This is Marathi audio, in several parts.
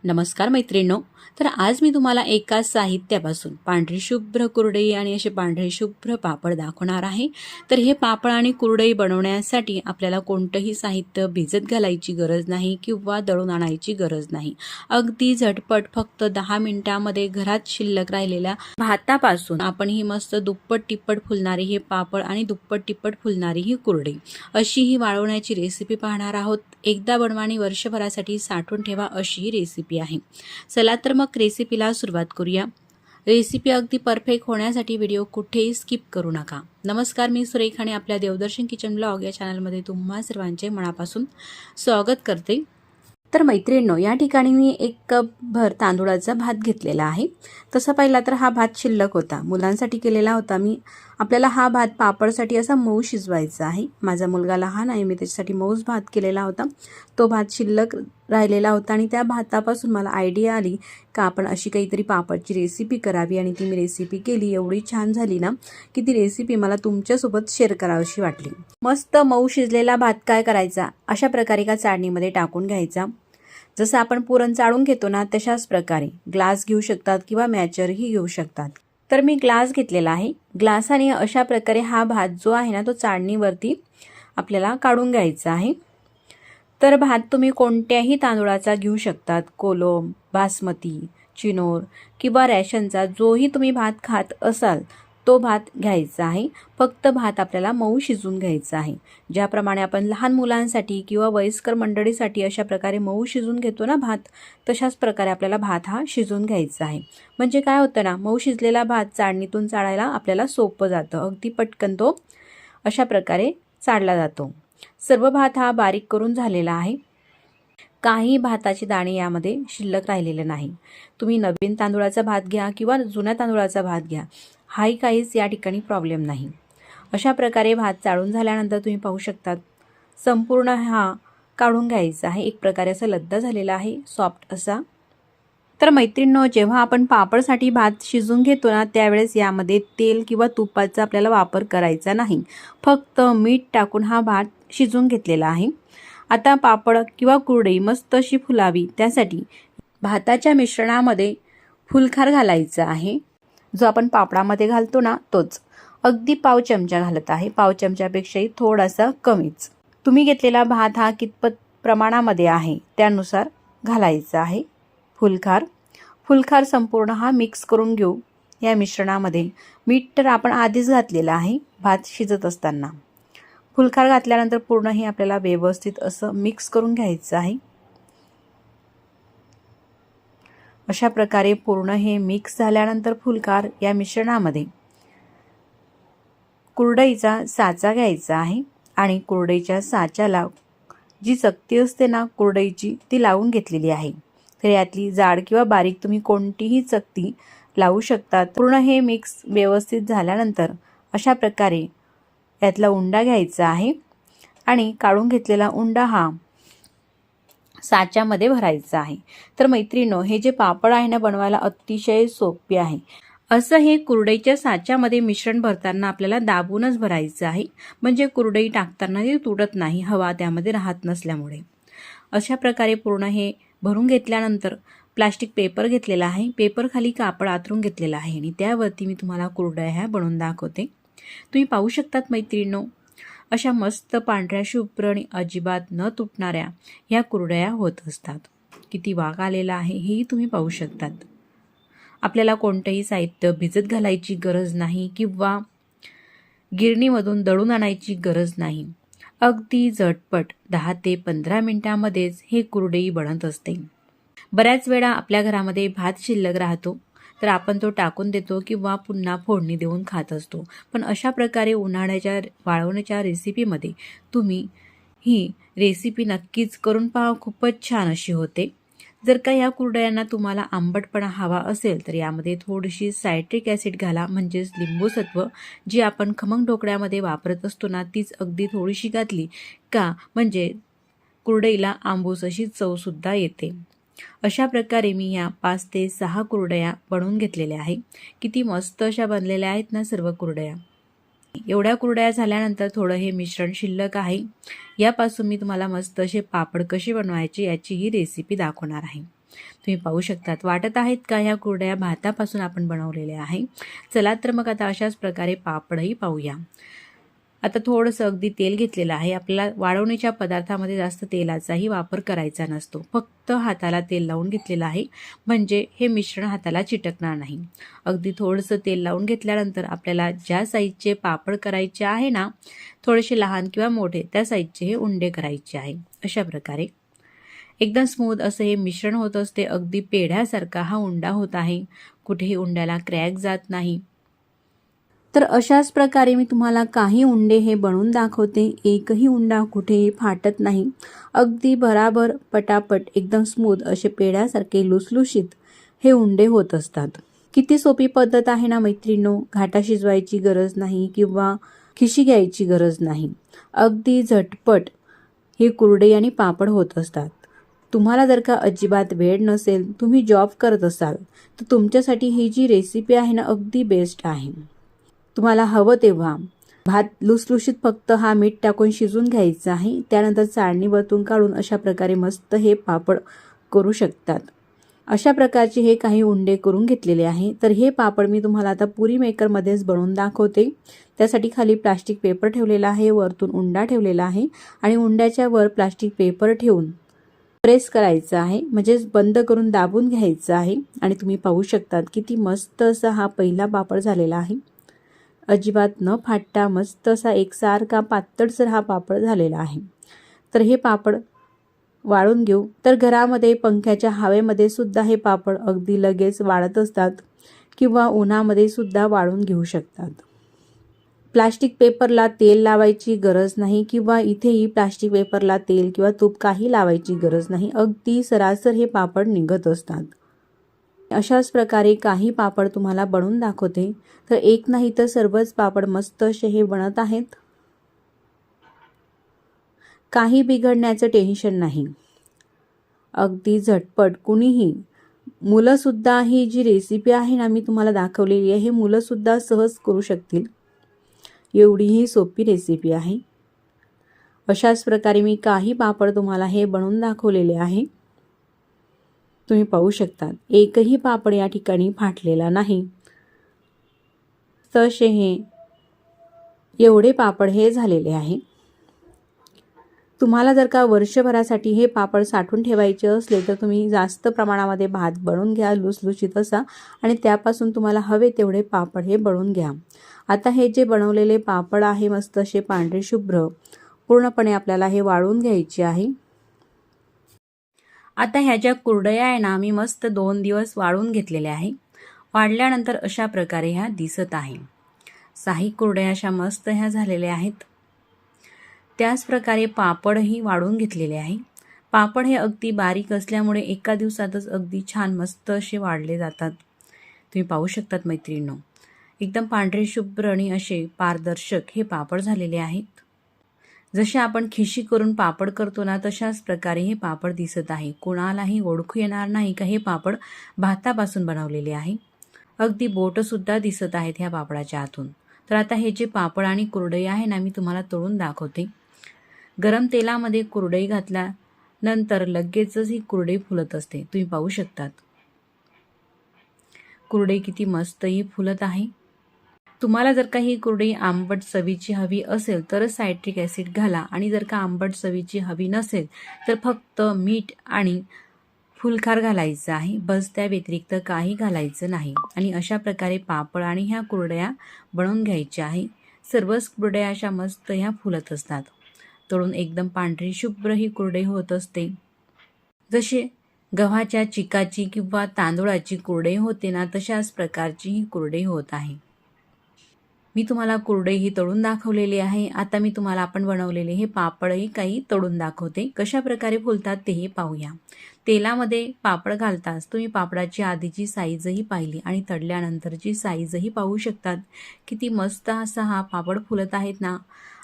नमस्कार मैत्रिणींनो, तर आज मी तुम्हाला एका साहित्यापासून पांढरी शुभ्र कुरडई आणि असे पांढरे शुभ्र पापड दाखवणार आहे। तर हे पापड आणि कुरडई बनवण्यासाठी आपल्याला कोणतंही साहित्य भिजत घालायची गरज नाही किंवा दळून आणायची गरज नाही। अगदी झटपट फक्त 10 मिनिटांमध्ये घरात शिल्लक राहिलेल्या भातापासून आपण ही मस्त दुप्पट तिप्पट फुलणारी हे पापड आणि दुप्पट तिप्पट फुलणारी ही कुरडई अशी ही वाळवण्याची रेसिपी पाहणार आहोत। एकदा बनवा आणि वर्षभरासाठी साठवून ठेवा अशी ही रेसिपी आहे। चला तर मग रेसिपीला सुरुवात करूया। रेसिपी अगदी परफेक्ट होण्यासाठी व्हिडिओ कुठेही स्किप करू नका। नमस्कार, मी सुरेखा आणि आपल्या देवदर्शन किचन ब्लॉग या चॅनलमध्ये तुम्हा सर्वांचे मनापासून स्वागत करते। तर मैत्रिणींनो, या ठिकाणी मी 1 कप भर तांदूळाचा भात घेतलेला आहे। तसा पहिला तर हा भात शिल्लक होता, मुलांसाठी केलेला होता मी। आपल्याला हा भात पापडसाठी असा मऊ शिजवायचा आहे। माझा मुलगा लहान आहे, मी त्याच्यासाठी मऊच भात केलेला होता। तो भात शिल्लक राहिलेला होता आणि त्या भातापासून मला आयडिया आली का आपण अशी काहीतरी पापडची रेसिपी करावी आणि ती मी रेसिपी केली। एवढी छान झाली ना की ती रेसिपी मला तुमच्यासोबत शेअर करावीशी वाटली। मस्त मऊ शिजलेला भात काय करायचा, अशा प्रकारे एका चाळणीमध्ये टाकून घ्यायचा। जसं आपण पुरण चाळून घेतो ना तशाच प्रकारे ग्लास घेऊ शकतात किंवा मॅचरही घेऊ शकतात। तर मी ग्लास घेतलेला आहे। ग्लासाने अशा प्रकारे हा भात जो आहे ना तो चाळणीवरती आपल्याला काढून घ्यायचा आहे। तर भात तुम्ही कोणत्याही तांदूळाचा घेऊ शकतात, कोलम, बासमती, चिनोर किंवा रॅशनचा जोही तुम्ही भात खात असाल तो भात घ्यायचा आहे। फक्त भात आपल्याला मऊ शिजून घ्यायचा आहे। ज्याप्रमाणे आपण लहान मुलांसाठी किंवा वयस्कर मंडळीसाठी अशा प्रकारे मऊ शिजून घेतो ना भात, तशाच प्रकारे आपल्याला भात हा शिजून घ्यायचा आहे। म्हणजे काय होतं ना, मऊ शिजलेला भात चाळणीतून चाळायला आपल्याला सोपं जातं, अगदी पटकन तो अशा प्रकारे चाळला जातो। सर्व भात हा बारीक करून झालेला आहे, काही भाताचे दाणे यामध्ये शिल्लक राहिलेले नाही। तुम्ही नवीन तांदूळाचा भात घ्या किंवा जुन्या तांदूळाचा भात घ्या, हाही काहीच या ठिकाणी प्रॉब्लेम नाही। अशा प्रकारे भात चाळून झाल्यानंतर तुम्ही पाहू शकतात संपूर्ण हा काढून घ्यायचा आहे। एक प्रकारे असा लद्दा झालेला आहे, सॉफ्ट असा। तर मैत्रिणींनो, जेव्हा आपण पापडसाठी भात शिजून घेतो ना त्यावेळेस यामध्ये तेल किंवा तुपाचा आपल्याला वापर करायचा नाही, फक्त मीठ टाकून हा भात शिजून घेतलेला आहे। आता पापड किंवा कुरडई मस्त अशी फुलावी त्यासाठी भाताच्या मिश्रणामध्ये फुलखार घालायचा आहे, जो आपण पापडामध्ये घालतो ना तोच। अगदी पाव चमचा घालत आहे, पाव चमच्यापेक्षाही थोडासा कमीच। तुम्ही घेतलेला भात हा कितपत प्रमाणामध्ये आहे त्यानुसार घालायचा आहे फुलखार। फुलखार संपूर्ण हा मिक्स करून घेऊ या मिश्रणामध्ये। मीठ तर आपण आधीच घातलेलं आहे भात शिजत असताना। फुलखार घातल्यानंतर पूर्ण हे आपल्याला व्यवस्थित असं मिक्स करून घ्यायचं आहे। अशा प्रकारे पूर्ण हे मिक्स झाल्यानंतर फुलखार या मिश्रणामध्ये कुरडईचा साचा घ्यायचा आहे आणि कुरडईच्या साच्याला जी चकती असते ना कुरडईची ती लावून घेतलेली आहे। तर यातली जाड किंवा बारीक तुम्ही कोणतीही चकती लावू शकतात। पूर्ण हे मिक्स व्यवस्थित झाल्यानंतर अशा प्रकारे यातला उंडा घ्यायचा आहे आणि काढून घेतलेला उंडा हा साच्यामध्ये भरायचा आहे। तर मैत्रिणींनो, हे जे पापड आहे ना बनवायला अतिशय सोपे आहे। असं हे कुरडईच्या साच्यामध्ये मिश्रण भरताना आपल्याला दाबूनच भरायचं आहे, म्हणजे कुरडई टाकताना ती तुटत नाही, हवा त्यामध्ये राहत नसल्यामुळे। अशा प्रकारे पूर्ण हे भरून घेतल्यानंतर प्लास्टिक पेपर घेतलेला आहे, पेपर खाली कापड आथरून घेतलेला आहे आणि त्यावरती मी तुम्हाला कुरडया ह्या बनवून दाखवते। तुम्ही पाहू शकतात मैत्रिणींनो, अशा मस्त पांढऱ्या शुभ्र आणि अजिबात न तुटणाऱ्या ह्या कुरडया होत असतात। किती वाग आलेला आहे हेही तुम्ही पाहू शकतात। आपल्याला कोणतंही साहित्य भिजत घालायची गरज नाही किंवा गिरणीमधून दळून आणायची गरज नाही। अगदी झटपट 10 ते 15 मिनिटांमध्येच हे कुरडई बनत असते। बऱ्याच वेळा आपल्या घरामध्ये भात शिल्लक राहतो तर आपण तो टाकून देतो किंवा पुन्हा फोडणी देऊन खात असतो, पण अशा प्रकारे उन्हाळ्याच्या वाळवण्याच्या रेसिपीमध्ये तुम्ही ही रेसिपी नक्कीच करून पहा, खूपच छान अशी होते। जर का या कुरडयांना तुम्हाला आंबटपणा हवा असेल तर यामध्ये थोडीशी सायट्रिक ॲसिड घाला, म्हणजेच लिंबूसत्व जी आपण खमंग ढोकळ्यामध्ये वापरत असतो ना तीच अगदी थोडीशी घातली का म्हणजे कुरडईला आंबूस अशी चवसुद्धा येते। अशा प्रकारे मी या 5 ते 6 कुरडया बनवून घेतलेल्या आहे। किती मस्त अशा बनलेल्या आहेत ना सर्व कुरडया। एवढ्या कुरडया झाल्यानंतर थोडं हे मिश्रण शिल्लक आहे, यापासून मी तुम्हाला मस्त असे पापड कसे बनवायचे याची ही रेसिपी दाखवणार आहे। तुम्ही पाहू शकतात. वाटत आहेत का ह्या कुरडया भातापासून आपण बनवलेल्या आहे. चला तर मग आता अशाच प्रकारे पापडही पाहूया. आता थोडंसं अगदी तेल घेतलेलं आहे. आपल्याला वाळवणीच्या पदार्थामध्ये जास्त तेलाचाही वापर करायचा नसतो. फक्त हाताला तेल लावून घेतलेलं आहे, म्हणजे हे मिश्रण हाताला चिटकणार नाही. अगदी थोडंसं तेल लावून घेतल्यानंतर आपल्याला ज्या साईजचे पापड करायचे आहे ना, थोडेसे लहान किंवा मोठे त्या साईजचे हे उंडे करायचे आहे. अशा प्रकारे एकदम स्मूथ असं हे मिश्रण होत असते. अगदी पेढ्यासारखा हा उंडा होत आहे. कुठेही उंड्याला क्रॅक जात नाही. तर अशाच प्रकारे मी तुम्हाला काही उंडे हे बनवून दाखवते. एकही उंडा कुठेही फाटत नाही. अगदी बराबर पटापट एकदम स्मूथ असे पेढ्यासारखे लुसलुशीत हे उंडे होत असतात. किती सोपी पद्धत आहे ना मैत्रिणींनो. घाटा शिजवायची गरज नाही किंवा खिशी घ्यायची गरज नाही. अगदी झटपट हे कुरडई आणि पापड होत असतात. तुम्हाला जर का अजिबात वेळ नसेल, तुम्ही जॉब करत असाल, तर तुमच्यासाठी ही जी रेसिपी आहे ना अगदी बेस्ट आहे. तुम्हाला हवं तेव्हा भात लुसलुशीत फक्त हा मीठ टाकून शिजून घ्यायचा आहे. त्यानंतर चाळणी वरतून काढून अशा प्रकारे मस्त हे पापड करू शकतात. अशा प्रकारचे हे काही उंडे करून घेतलेले आहे. तर हे पापड मी तुम्हाला आता पुरी मेकरमध्येच बनवून दाखवते. त्यासाठी खाली प्लास्टिक पेपर ठेवलेला आहे, वरतून उंडा ठेवलेला आहे आणि उंड्याच्या वर प्लास्टिक पेपर ठेवून प्रेस करायचं आहे, म्हणजे बंद करून दाबून घ्यायचं आहे. आणि तुम्ही पाहू शकतात किती मस्त असा हा पहिला पापड झालेला आहे. अजिबात न फाटता मस्त असा एकसारखा पातळसर हा पापड झालेला आहे. तर हे पापड वाळून घेऊ. तर घरामध्ये पंख्याच्या हवेमध्ये सुद्धा हे पापड अगदी लगेच वाळत असतात किंवा उन्हामध्ये सुद्धा वाळून घेऊ शकतात. प्लास्टिक पेपरला तेल लावायची गरज नाही किंवा इथेही प्लास्टिक पेपरला तेल किंवा तूप काही लावायची गरज नाही. अगदी सरासर हे पापड निघत असतात. अशाच प्रकारे काही पापड तुम्हाला बनवून दाखवते. तर एक नाही तर सर्वच पापड मस्त असे हे बनत आहेत. काही बिघडण्याचं टेन्शन नाही. अगदी झटपट कुणीही, मुलंसुद्धा ही जी रेसिपी आहे ना मी तुम्हाला दाखवलेली आहे, हे मुलंसुद्धा सहज करू शकतील. एवढी ही सोपी रेसिपी आहे. अशाच प्रकारे मी काही पापड तुम्हाला हे बनवून दाखवलेले आहे. तुम्ही पाहू शकतात एकही पापड या ठिकाणी फाटलेला नाही. तसे हे एवढे पापड हे झालेले आहे. तुम्हाला जर का वर्षभरासाठी हे पापड साठवून ठेवायचे असले तर तुम्ही जास्त प्रमाणामध्ये भात बनवून घ्या लुसलुशीत असा आणि त्यापासून तुम्हाला हवे तेवढे पापड हे बनवून घ्या. आता हे जे बनवलेले पापड आहे मस्त असे पांढरे शुभ्र पूर्णपणे आपल्याला हे वाळून घ्यायचे आहे. आता ह्या ज्या कुरडया आहे ना मी मस्त 2 दिवस वाळून घेतलेल्या आहे. वाळल्यानंतर अशा प्रकारे ह्या दिसत आहे. 6 कुरडया अशा मस्त ह्या झालेल्या आहेत. त्याच प्रकारे पापडही वाळून घेतलेले आहे. पापड हे अगदी बारीक असल्यामुळे एका दिवसातच अगदी छान मस्त असे वाळले जातात. तुम्ही पाहू शकतात मैत्रिणींनो, एकदम पांढरे शुभ्र आणि असे पारदर्शक हे पापड झालेले आहेत. जसे आपण खिशी करून पापड करतो ना तशाच प्रकारे हे पापड दिसत आहे. कोणालाही ओळखू येणार नाही का हे पापड भातापासून बनवलेले आहे. अगदी बोटसुद्धा दिसत आहेत ह्या पापडाच्या आतून. तर आता हे जे पापड आणि कुरडई आहे ना मी तुम्हाला तळून दाखवते. गरम तेलामध्ये कुरडई घातल्यानंतर लगेचच ही कुरडई फुलत असते. तुम्ही पाहू शकतात कुरडई किती मस्त ही फुलत आहे. तुम्हाला जर का ही कुरडई आंबट चवीची हवी असेल तर सायट्रिक ॲसिड घाला आणि जर का आंबट चवीची हवी नसेल तर फक्त मीठ आणि फुलखार घालायचं आहे. बस, त्या व्यतिरिक्त काही घालायचं नाही. आणि अशा प्रकारे पापड आणि ह्या कुरडया बनवून घ्यायच्या आहे. सर्वच कुरडया अशा मस्त ह्या फुलत असतात. तळून एकदम पांढरी शुभ्र ही कुरडई होत असते. जशी गव्हाच्या चिकाची किंवा तांदूळाची कुरडई होते ना तशाच प्रकारची ही कुरडई होत आहे. मी तुम्हाला कुरडई ही तळून दाखवलेली आहे. आता मी तुम्हाला आपण बनवलेले हे पापडही काही तळून दाखवते. कशा प्रकारे फुलतात तेही पाहूया. तेलामध्ये पापड घालताच तुम्ही पापडाची आधीची साईजही पाहिली आणि तळल्यानंतरची साईजही पाहू शकतात. किती मस्त असा हा पापड फुलत आहेत ना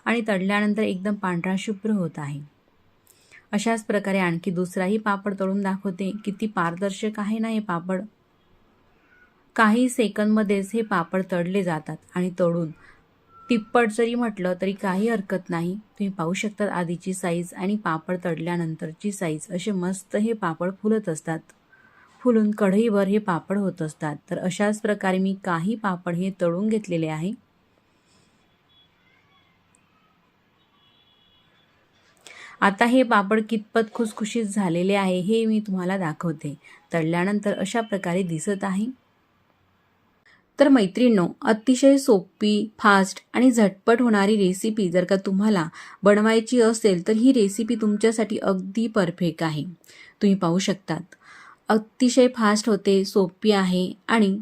आणि तळल्यानंतर एकदम पांढरा शुभ्र होत आहे. अशाच प्रकारे आणखी दुसराही पापड तळून दाखवते. किती पारदर्शक आहे ना हे पापड. काही सेकंदमध्येच हे पापड तळले जातात आणि तळून तिप्पट जरी म्हटलं तरी काही हरकत नाही. तुम्ही पाहू शकता आधीची साईज आणि पापड तळल्यानंतरची साईज असे मस्त हे पापड फुलत असतात. फुलून कढईवर हे पापड होत असतात. तर अशाच प्रकारे मी काही पापड हे तळून घेतलेले आहे. आता हे पापड कितपत खुसखुशीत झालेले आहे हे मी तुम्हाला दाखवते. तळल्यानंतर अशा प्रकारे दिसत आहे. तर मैत्रिणींनो, अतिशय सोपी, फास्ट आणि झटपट होणारी रेसिपी जर का तुम्हाला बनवायची असेल तर ही रेसिपी तुमच्यासाठी अगदी परफेक्ट आहे. तुम्ही पाहू शकतात. अतिशय फास्ट होते, सोपी आहे आणि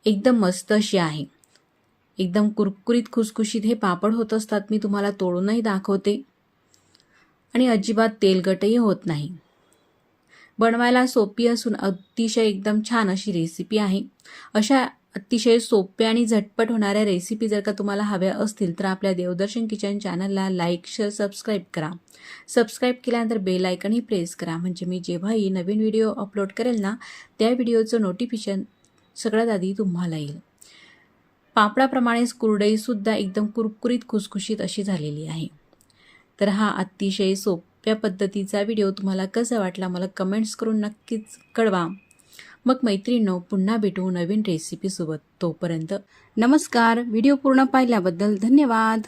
एकदम मस्त अशी आहे. एकदम कुरकुरीत खुसखुशीत हे पापड होत असतात. मी तुम्हाला तोडूनही दाखवते आणि अजिबात तेलकटही होत नाही. बनवायला सोपी असून अतिशय एकदम छान अशी रेसिपी आहे. अशा अतिशय सोप्या आणि झटपट होणाऱ्या रेसिपी जर का तुम्हाला हव्या असतील तर आपल्या देवदर्शन किचन चॅनलला लाईक, शेअर, सबस्क्राईब करा. सबस्क्राईब केल्यानंतर बेल आयकनही प्रेस करा, म्हणजे मी जेव्हाही नवीन व्हिडिओ अपलोड करेल ना त्या व्हिडिओचं नोटिफिकेशन सगळ्यात आधी तुम्हाला येईल. पापडाप्रमाणेच कुरडईसुद्धा एकदम कुरकुरीत खुसखुशीत अशी झालेली आहे. तर हा अतिशय सोप्या पद्धतीचा व्हिडिओ तुम्हाला कसा वाटला मला कमेंट्स करून नक्कीच कळवा. मग मैत्रिणींनो, पुन्हा भेटू नवीन रेसिपीसोबत. तोपर्यंत नमस्कार. व्हिडिओ पूर्ण पाहिल्याबद्दल धन्यवाद.